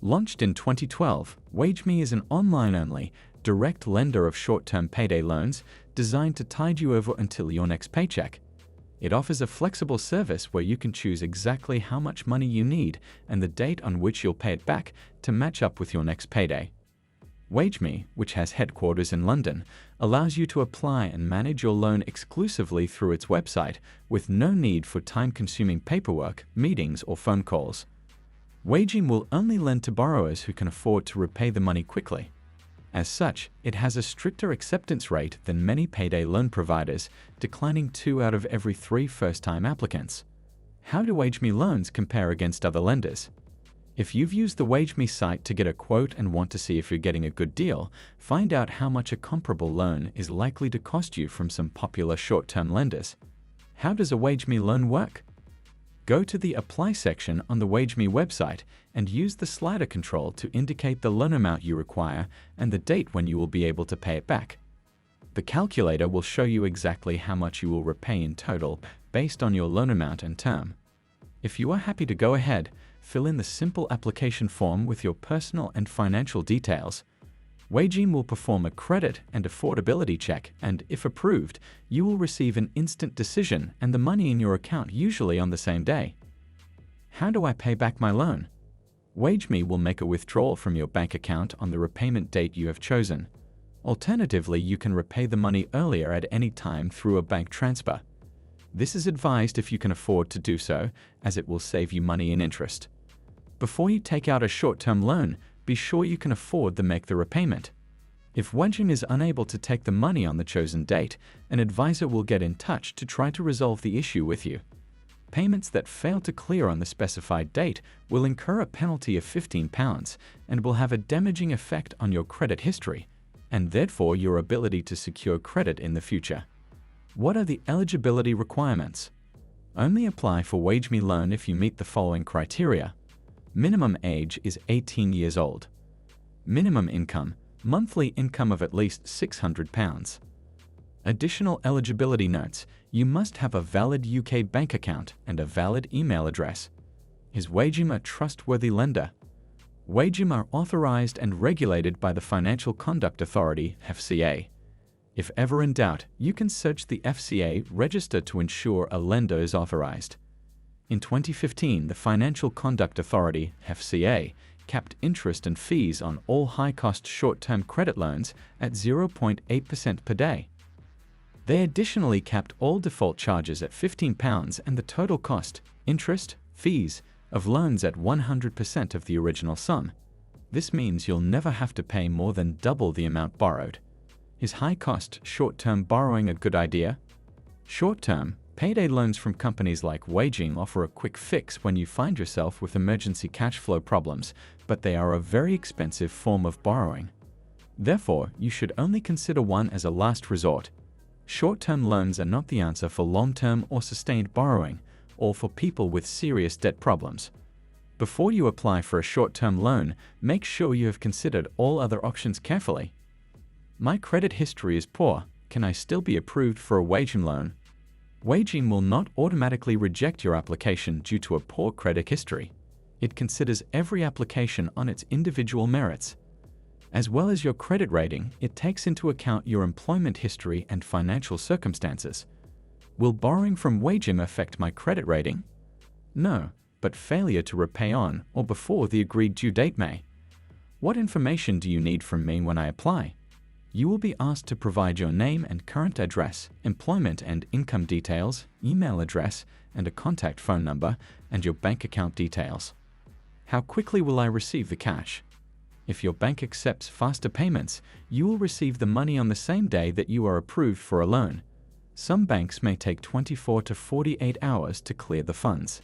Launched in 2012, Wageme is an online-only, direct lender of short-term payday loans designed to tide you over until your next paycheck. It offers a flexible service where you can choose exactly how much money you need and the date on which you'll pay it back to match up with your next payday. Wageme, which has headquarters in London, allows you to apply and manage your loan exclusively through its website with no need for time-consuming paperwork, meetings, or phone calls. Wageme will only lend to borrowers who can afford to repay the money quickly. As such, it has a stricter acceptance rate than many payday loan providers, declining 2 out of every 3 first-time applicants. How do Wageme loans compare against other lenders? If you've used the Wageme site to get a quote and want to see if you're getting a good deal, find out how much a comparable loan is likely to cost you from some popular short-term lenders. How does a Wageme loan work? Go to the Apply section on the Wageme website and use the slider control to indicate the loan amount you require and the date when you will be able to pay it back. The calculator will show you exactly how much you will repay in total based on your loan amount and term. If you are happy to go ahead, fill in the simple application form with your personal and financial details. Wageme will perform a credit and affordability check, and if approved, you will receive an instant decision and the money in your account usually on the same day. How do I pay back my loan? Wageme will make a withdrawal from your bank account on the repayment date you have chosen. Alternatively, you can repay the money earlier at any time through a bank transfer. This is advised if you can afford to do so, as it will save you money in interest. Before you take out a short-term loan, be sure you can afford to make the repayment. If Wageme is unable to take the money on the chosen date, an advisor will get in touch to try to resolve the issue with you. Payments that fail to clear on the specified date will incur a penalty of £15 and will have a damaging effect on your credit history, and therefore your ability to secure credit in the future. What are the eligibility requirements? Only apply for Wageme loan if you meet the following criteria. Minimum age is 18 years old. Minimum income, monthly income of at least £600. Additional eligibility notes, you must have a valid UK bank account and a valid email address. Is Wageme a trustworthy lender? Wageme are authorized and regulated by the Financial Conduct Authority, FCA. If ever in doubt, you can search the FCA register to ensure a lender is authorized. In 2015, the Financial Conduct Authority, FCA, capped interest and fees on all high-cost short-term credit loans at 0.8% per day. They additionally capped all default charges at £15 and the total cost, interest, fees, of loans at 100% of the original sum. This means you'll never have to pay more than double the amount borrowed. Is high-cost short-term borrowing a good idea? Short-term payday loans from companies like Wageme offer a quick fix when you find yourself with emergency cash flow problems, but they are a very expensive form of borrowing. Therefore, you should only consider one as a last resort. Short-term loans are not the answer for long-term or sustained borrowing, or for people with serious debt problems. Before you apply for a short-term loan, make sure you have considered all other options carefully. My credit history is poor. Can I still be approved for a Wageme loan? Wageme will not automatically reject your application due to a poor credit history. It considers every application on its individual merits. As well as your credit rating, it takes into account your employment history and financial circumstances. Will borrowing from Wageme affect my credit rating? No, but failure to repay on or before the agreed due date may. What information do you need from me when I apply? You will be asked to provide your name and current address, employment and income details, email address, and a contact phone number, and your bank account details. How quickly will I receive the cash? If your bank accepts faster payments, you will receive the money on the same day that you are approved for a loan. Some banks may take 24 to 48 hours to clear the funds.